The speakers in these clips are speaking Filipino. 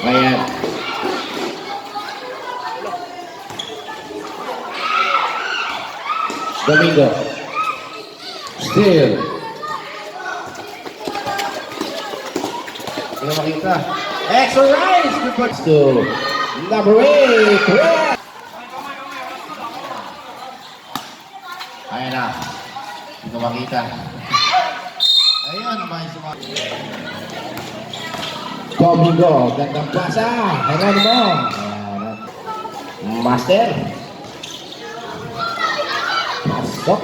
Ayan. Domingo. Still. Hindi makita. Extra rise. Good punch to number 8. Ayan na. Hindi makita. Ayun, may sumakit. Domingo. Gandang pasa. Hanggang mo. Master. Pasok.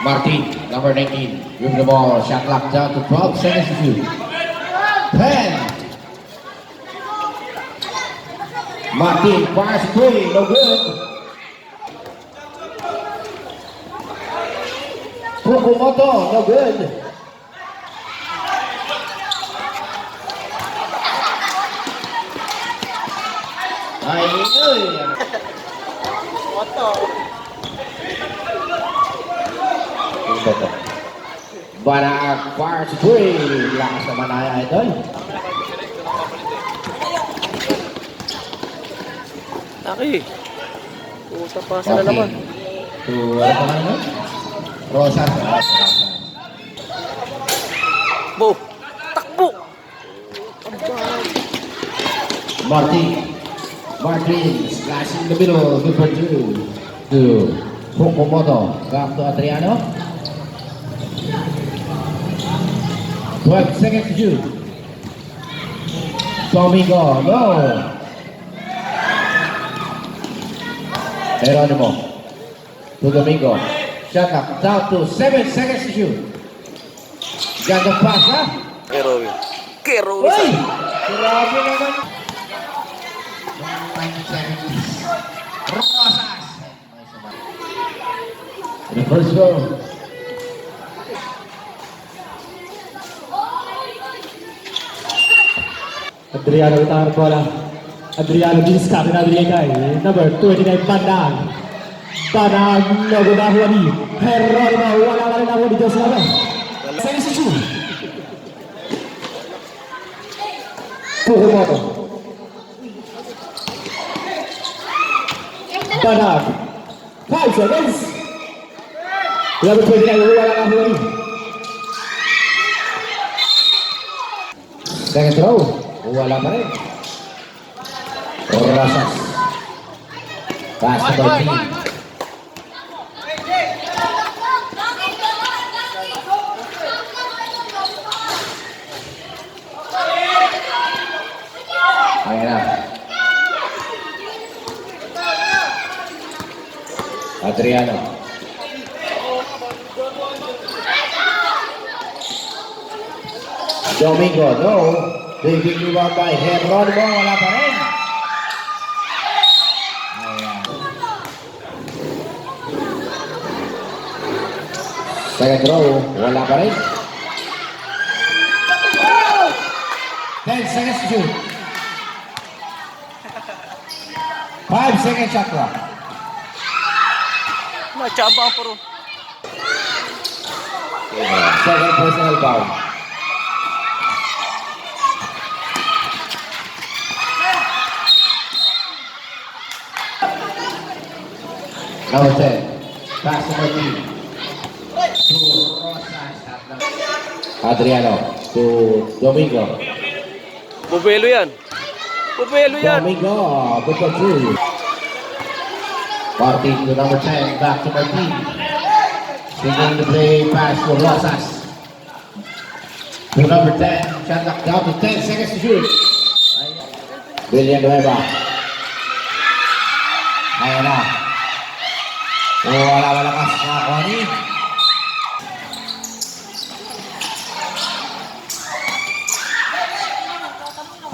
Martin, number 19, with the ball, shot clock down to 12 seconds to shoot. 10. Martin, fires three, no good. Fukumoto, no good. Ay, Moto. Barag fires three, lakas naman na idol. Taki. Puta pa na naman. To, ano pa naman? Rosas. Bo. Takbo. Martin, splash in the middle, good for two. To Fukumoto, back to Adriano. 12 seconds to shoot. Domingo, no. Geronimo to Domingo. Shot up, down to 7 seconds to shoot. Ganda pass, ha? Kerowin. Uy! Grabe naman. 1970s. Rosas. The first goal. Adriano itahan bola. Adriano diskarte na Adriano. Number 29 Bandang. Bandang nagunahuan ni Geronimo. Wala na rin ako dito sa labas. Second to shoot. Fukumoto. Bandang. 5 seconds. Number 29 wala na ako ni. Second throw. Wala pa rin. Rosas. Pass to Martin. Ayan na. Adriano. Domingo, no. Taking you out by Geronimo, wala pa rin. Ayan. Second throw, wala pa rin. 10 seconds to shoot. 5 seconds shot clock. Nachamba ang puro. Second personal foul. Number 10, pass to Martin. To Rosas. Adriano to Domingo. Bubelo yan. Bubelo yan. Domingo, good for two. Martin to number 10, back to Martin. Singing the play pass to Rosas. To number 10, shot clock down to 10 seconds to shoot. Villanueva. Ayan na. Wala malakas na Connie.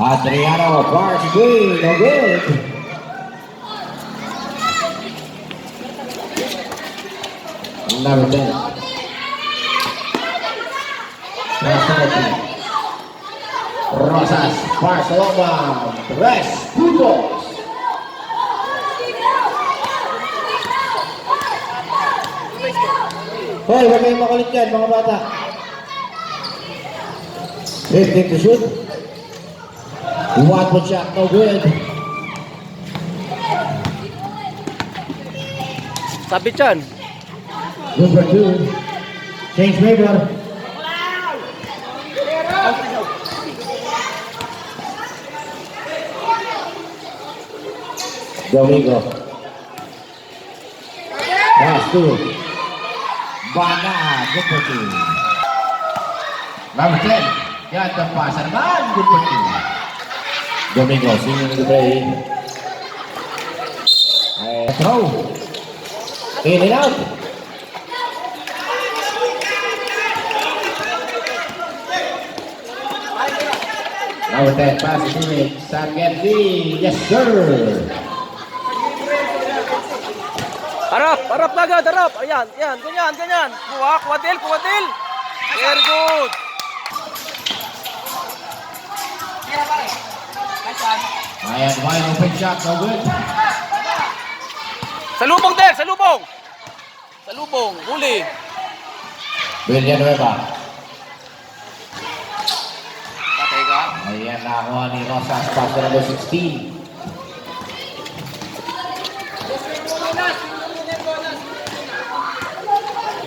Adriano, bars good, no good. Number 10. Rosas. Barcelona, 3 puntos. Hoy, huwag kayong makulit yan, mga bata. 15 to shoot. 1 point shot, no good. Sabit yan. Number 2. Change favor. Domingo. Pass to Bana. Good for two. Number 10. Got the pass naman. Good for two. Domingo, singing in the play. Throw. In and out. Number 10, pass to teammate. Sam Gendy. Yes, sir. Harap agad, harap. Ayan, yan, ganyan. Kuwadil. Very good. Ayan, wide open shot. No good. Salubong, Der, salubong. Huli. Villanueva. Patay ka. Ayan, nakuha ni Rosas. Pass to number 16.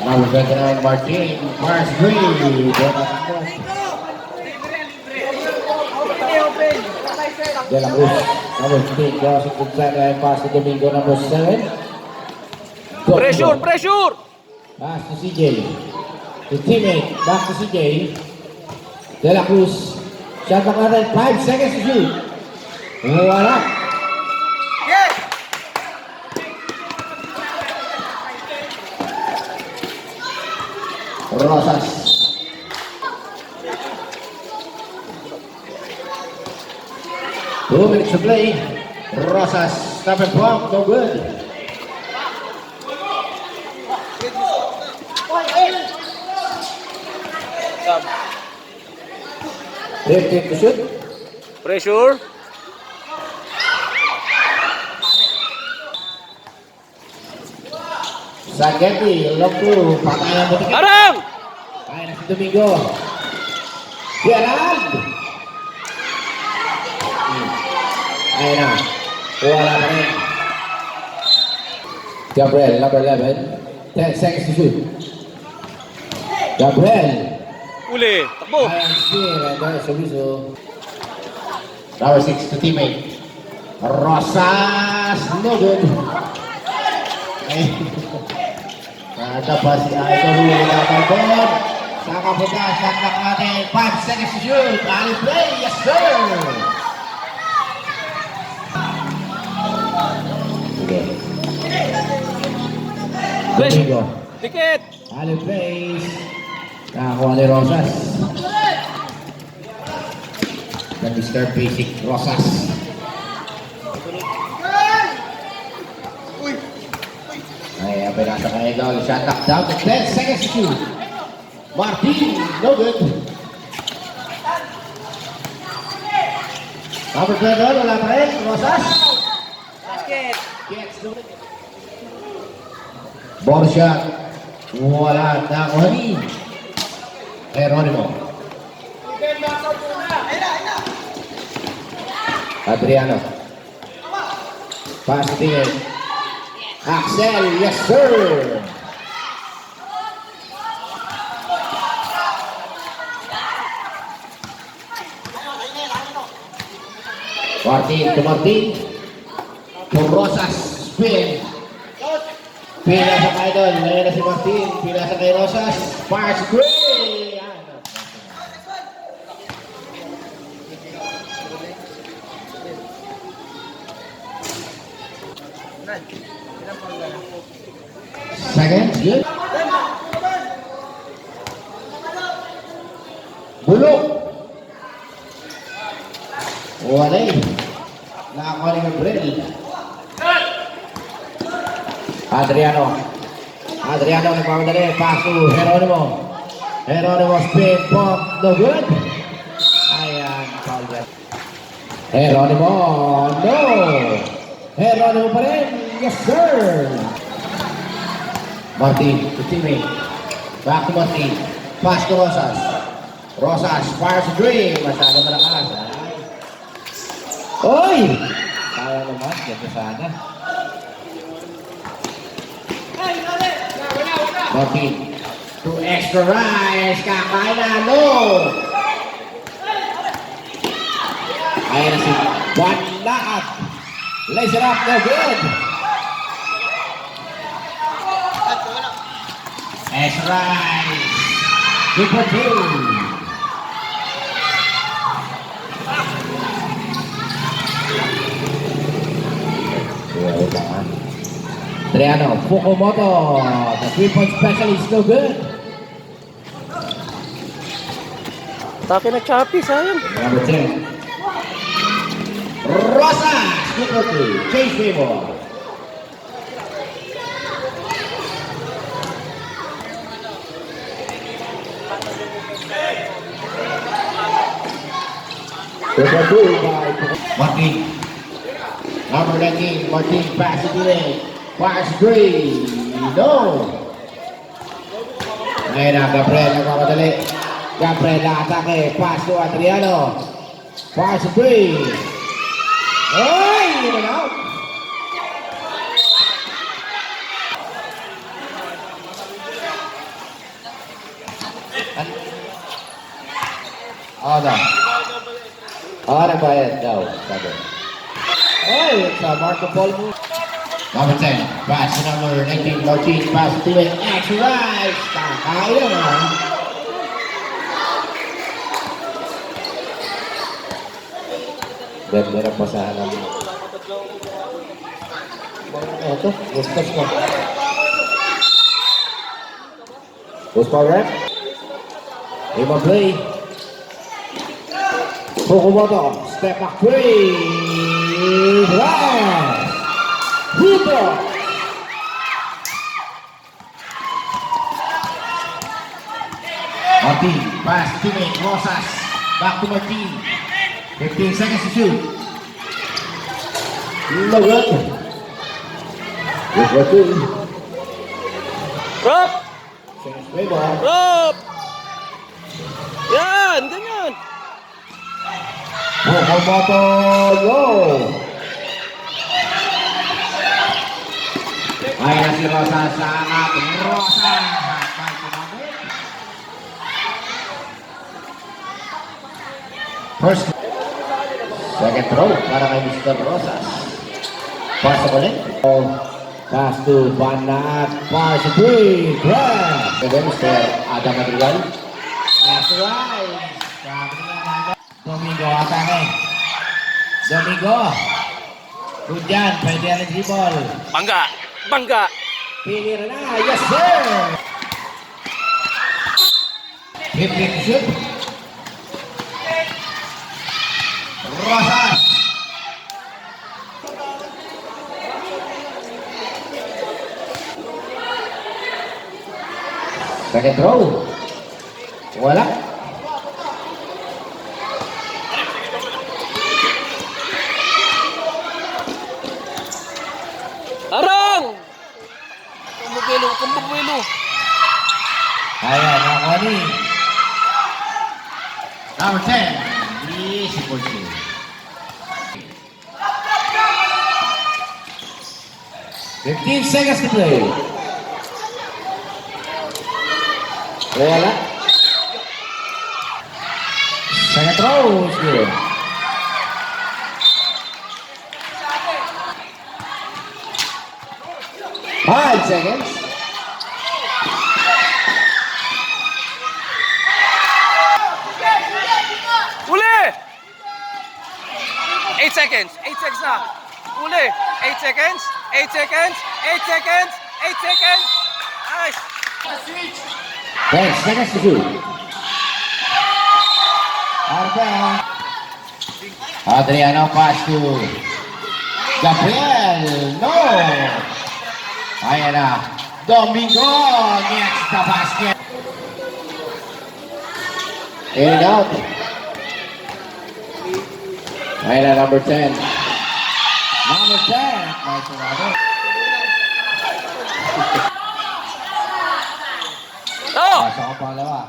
Number 29, Martin. Mars Green. De La Cruz. Number 15. Crossing to sideline. Pass to Domingo. Number 7. Pressure. Pass to CJ. To teammate. Back to CJ. De La Cruz. Shot back natin. 5 seconds to shoot. Wala. Rosas. Two minutes to play. Rosas. Stop and block. No good. Sab. 15 to shoot. Pressure. Sageti. Look to. Patayan mo tiket. Harang! Kaya na si Domingo. Gerald. Ayan na. Wala pa rin. Gabriel, number 11. 10 seconds to shoot. Gabriel. Huli. Takbo. Ayan steal. And there's a whistle. Number 6 to teammate. Rosas. No good. Kada pa si Idol Ruli Natalbon. Sa kapunta, shot clock natin. 5 seconds to shoot. Ali play. Yes, sir. Sige. Domingo. Dikit. Ali plays. Nakakuha ni Rosas. The Mr. Basic Rosas. Ay, pinasa ka Idol. Shot knock down to 10 seconds to shoot. Martin, no good. Number 12, wala pa rin. Rosas. Basket. Gets the win. Ball shot. Wala. Nakuha ni Geronimo. Adriano. Pass to teammate. Axel, yes sir. Martin to Martin. To Rosas. Spin. Pila sa Idol. Ngayon na si Martin. Pila sa kay Rosas. Pass Gray. Seconds, good. Bulok. Wala eh. Nakakuha ni Gabriel. Adriano. Adriano nagmamadali. Pass to Geronimo. Geronimo spin. Pump. No good. Ayan. Foul. Geronimo, no! Geronimo pa rin, yes sir! Martin, to teammate. Back to Martin. Pass to Rosas. Rosas fires a dream. Masyado malakas. Oy! Kaya naman, ganda sana. Martin. Two extra rice. Kakain na, no! Kaya na si Juan Lahat. Lays it up, no good. Extra rice. Good for two. Triano, Fukumoto, the 3-point specialist, no good. Take na Chappy, sayang. Number 10. Rosas, good for two. Chase favor. Good for two by Martin. Number 19, Martin pass it in. Fires three. No. Ngayon na, Gabriel nagmamadali. Gabriel na atake. Pass to Adriano. Fires three. Ay! Yun na out. Ano? Nagbayad daw. Sabi. Ay, it's a Marco Polo. Number 10, pass to number 19, Martin, pass to it, extra rice. Kaya na. Ganda na pasahan namin. Ito, gustos mo. Gusto rep. Ima play. Fukumoto, step back three. Right. Hugo. Martin, pass to me, Rosas. Back to Martin. 15 seconds to shoot. No good. Good for two. Rob! Seconds play ball. Rob! Yan! Ganyan! Fukumoto, go. Ayan si Rosas sa ating Rosas. First, second throw para kay Mr. Rosas. Pass sa ulit. Pass to Banat. Pass to three. Grab. Again, Mr. Adam Madrigal. That's right. Domingo, atake. Domingo. Good yan. Pwede yan ang dribble. Bangga! Bangga! Pili na na. Yes, sir. 15 to shoot. Rosas. Second throw. Wala. Arang! Kumubelo, kumubelo. Ayan, nakoni. Number 10. Easy for two. Fifteen seconds to play. Wala. Second throw is good. Five seconds. Uli! 8 seconds. 8 seconds na. Uli. 8 seconds. 8 seconds. 8 seconds. 8 seconds. Nice. 10 seconds to shoot. Arben. Adriano pass to Gabriel. No. Ayan na. Domingo gets the basket. In and out. Ayan na, number 10. Number 10. Nice one. Oh! Pasok ang pangalawa.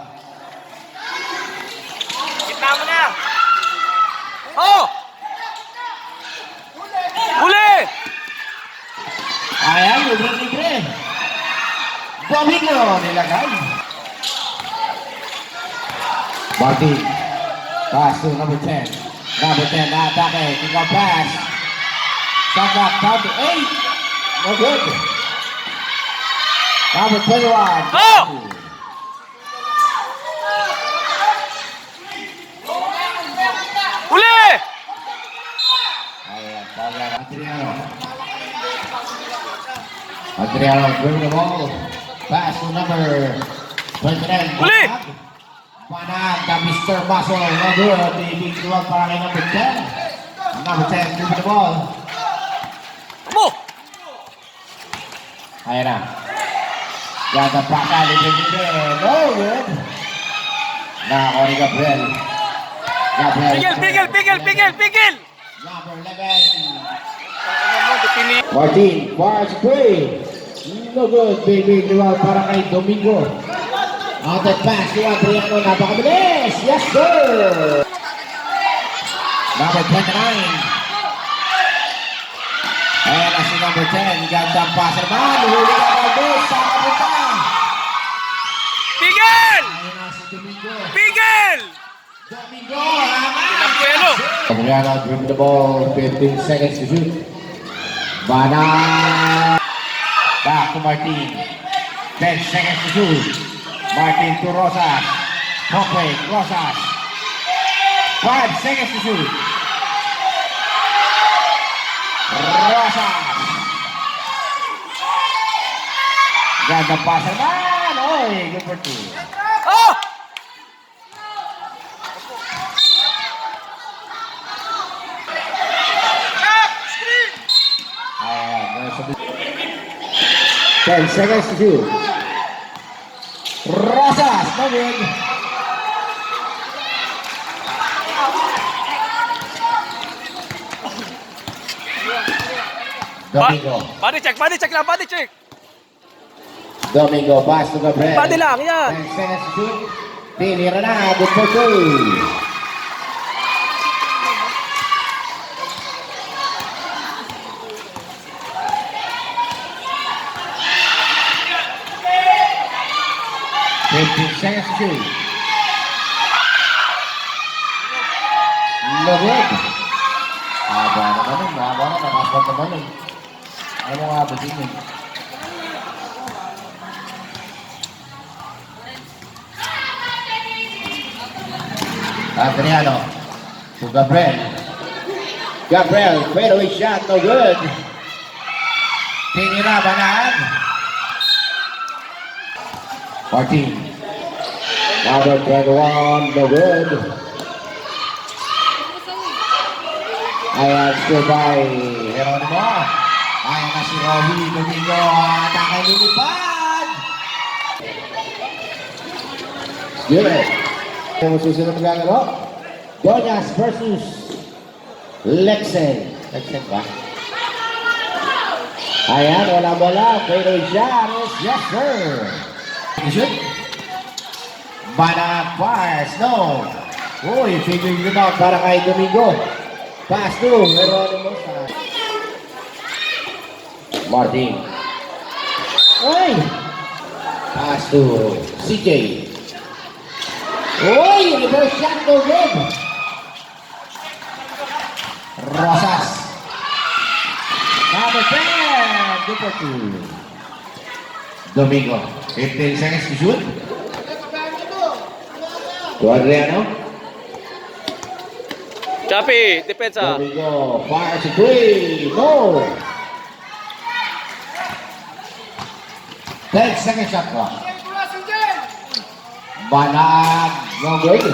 Gitna mo na! Oh! Huli! Ayan, libre-libre. Domingo nilagay. Martin. Pass to number 10. Number 10 na atake. Kick out pass. Shot clock down to 8. No good. Number 21. Oh! Huli! Ayan, Paula Adriano. Adriano bring the ball. Pass to number 29. Huli! Panag na Mr. Muscle. No good. Ibig duwag para kay number 10. Number 10 give the ball. Mo! Ayan na. Ganda pa ka. Libre-libre. No good. Nakako ni Gabriel. Gabriel. Pigil! Number 11. Martin, fires play. No good, baby. Luwag para kay Domingo. Outed pass to Adriano. Napakabilis. Yes, sir. Number 29. Ayan na si number 10. Gandang pass naman. Huli ka Valdez. Saan ka punta? Pigil! Ayan na si Domingo. Pigil! Domingo. Aman. Pinabuelo! Adriano dribble the ball. 15 seconds to shoot. Bana. Back to Martin. 10 seconds to shoot. Martin to Rosas. Hopway, Rosas. 5 seconds to shoot. Rosas. Ganda pass naman. Oy, good for 2. Oh! Ayan, there's a 10 seconds to shoot. Rosas, no good. Domingo. Body check lang, body check! Domingo, pass to Gabriel. Body lang, yan! 10 seconds to shoot. Tinira na, good for 2. Seconds to shoot. No good. Haba naman yun. Haba na. Nakaspat naman yun. Ano mo nga ba din yun? Adriano. To Gabriel. Gabriel. Fadeaway shot. No good. Tinira Banag. Martin. Number 21, no good. Ayan, still by Geronimo. Ayan na si Robbie Domingo. Atake lilipad. Good. Ang susunod na gagano. Doñas versus Lexen. Lexen ba? Ayan, wala. Pero Janes, yes sir. Shoot. Banag fires, no. Uy, figuring it out para kay Domingo. Pass to Geronimo. Martin. Uy. Pass to CJ. Uy, reverse shot, no good. Rosas. Number 10. Good for 2. Domingo. 15 seconds to shoot. To Adriano. Chapi, depensa. Domingo. Fires a 3. No. 10 seconds shot clock. Banag. No good.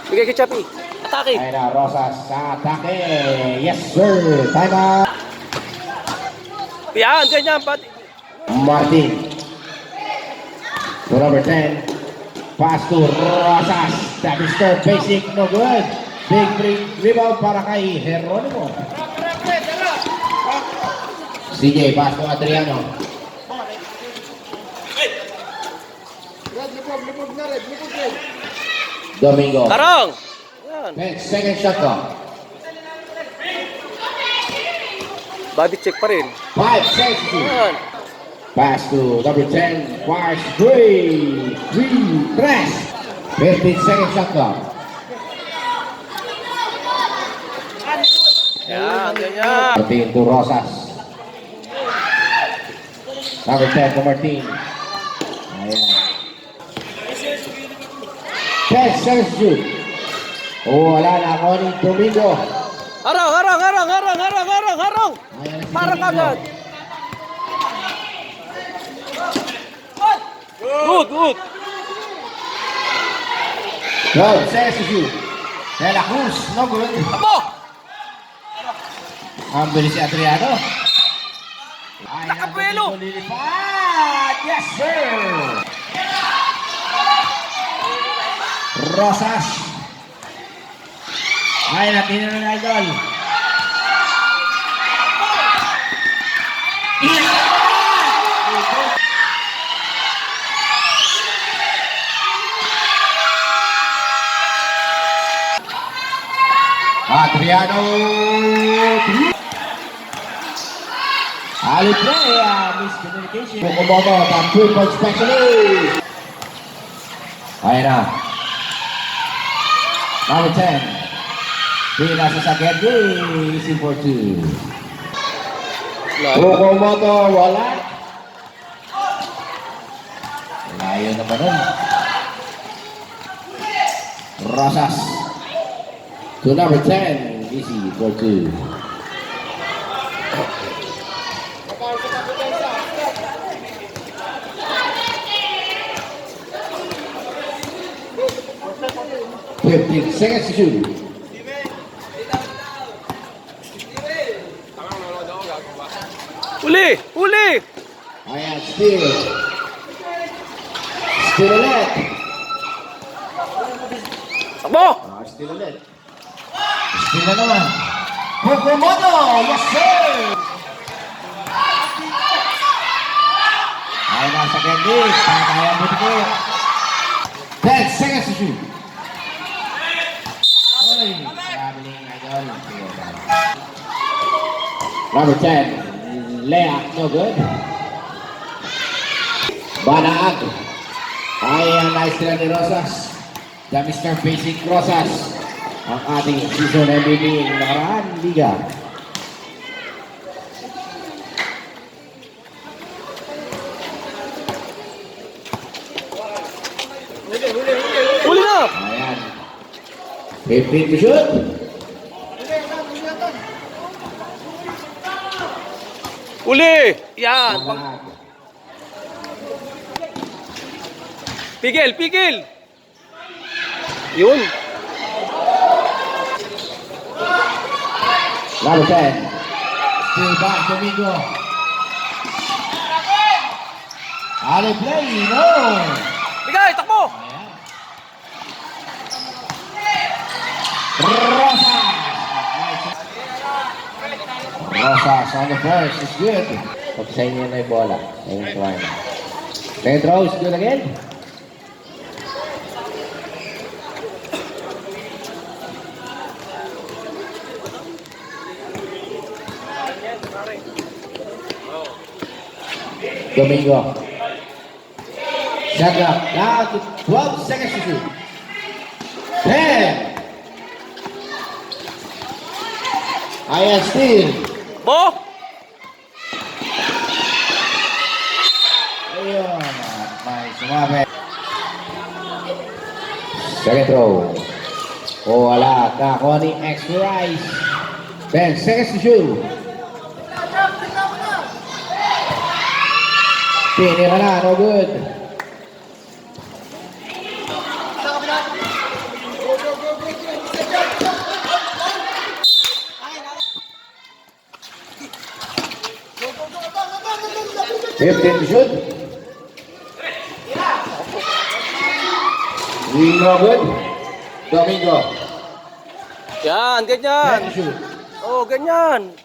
Bigay kay Chapi. Atake. Ayun na, Rosas sa atake. Yes, sir. Time out. Yan, ganyan. Body. Martin. To number 10. Pass to Rosas. That is third basic, no good. Big rebound para kay Geronimo. CJ, pass to Adriano. Domingo. Karang! Yan. Next, second shot clock. Body check pa rin. 5 seconds to shoot. Yan. Pass to number 10, Mars Gray. 15 second shot clock. Yan, ganyan. Martin to Rosas. Number 10 to Martin. Ayan. 10 seconds to shoot. Oh, wala na ako ni Domingo. Harang! Ayan na si Para Domingo. kagad. Good. 12 seconds to shoot. De La Cruz, no good. Abo! Ang bilis si Adriano. Ay, Nakapelo. nandun dito lilipad. Yes, sir. Rosas. Ay, natin na idol. Adriano. Ali play, miscommunication. Kukumoto, top 3-point specialist. Ayan na. Number 10. Pila sa Sagedi, easy for 2. Kukumoto, wala. Layo naman nun. Rosas. To number 10, easy for 2. Fifteen seconds to shoot. Uli! Ayan, still ulit. Takbo! Still ulit. Still na naman. Kukumoto! Yes, sir! Ayan na sa Kendi. Kaya mo ito. 10 seconds to shoot. Ay, traveling idol. Number 10, Lea, no good. Banaag. Ayan, nice tira ni Rosas. The Mr. Basic Rosas. Ang ating season MVP ng nakaraan liga. Uli na! Ayan. 15 to shoot. Uli! Yan! Banaag. Pigil! Yun! Number 10. Still back, Domingo. Ali play, no! Bigay! Takbo! Rosas on the first is good. Pag sa inyo na yung bola. Ayun, tuwan. Pedro is good again. Domingo. Shot clock down to 12 seconds to shoot. 10. Ayan, still. Bo! Ayun. May sumabi. Second throw. O wala. Kako ni X-Rise. 10 seconds to shoot. Tinira na. No good. Fifteen to shoot. No good. Domingo. Yan, ganyan. Can shoot. Oh, ganyan.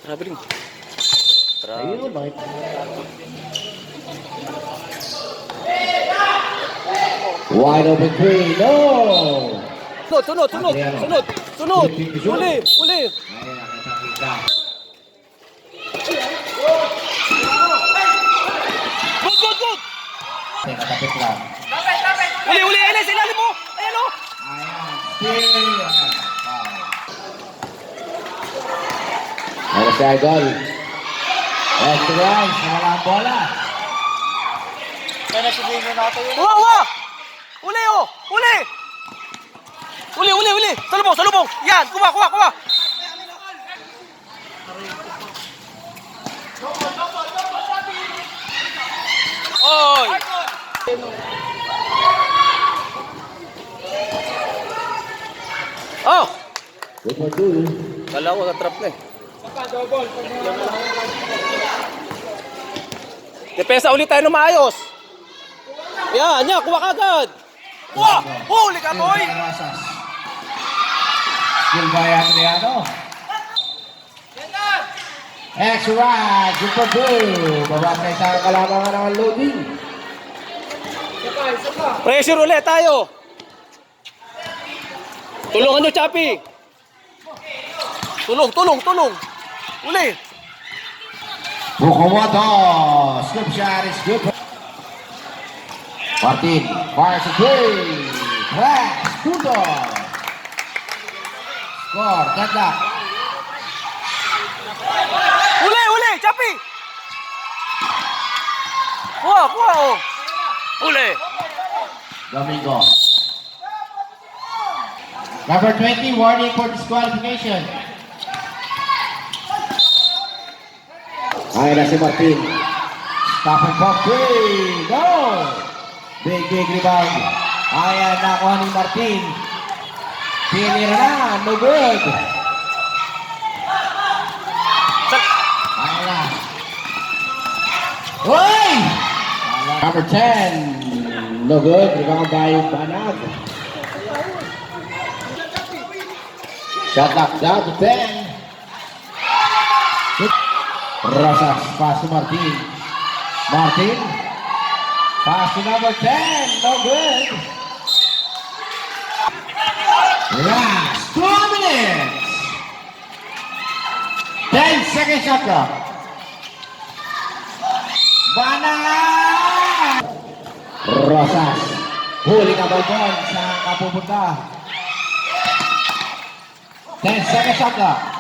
Traveling. Ayun, bakit? Wide open three. No. Sunod. Uli. Ayun, nakita. Good. Nakatapit lang. Uli. Enes, ilalim mo. Ayan o. Ayan. Still. Ano si Idol? Extra guys, wala ang bola. Uwa. Uli. Salubong. Yan, kuha. Oy. Oh, Good for two. kala ko na-trap na eh. Depensa ulit tayo ng maayos. Yan, kuha ka agad. Kuha! Huli ka, boy! Skill by Adriano. Extra, good for two. Babasa isang kalamangan ng loading. Pressure ulit tayo. Tulungan nyo, Chappy. Tulong. Uli. Bukumoto. Scoop shot is good. Martin, fires a three. Crash, tuto. Score, ganda. Uli, Chappy. Kuha, oh. Uli. Domingo. Number 20, warning for disqualification. Ayan na si Martin. Stop and pop three. No! Big rebound. Ayan, nakuha ni Martin. Tinira na. No good. Ayan na. Uy! Number 10. No good. Rebound by Banag. Shot knocked down to 10. Rosas, pass to Martin. Martin, pass to number 10. No good. Last 2 minutes. 10 seconds shot clock. Banang! Rosas, huli ka balbon sa kapupunta. 10 seconds shot clock.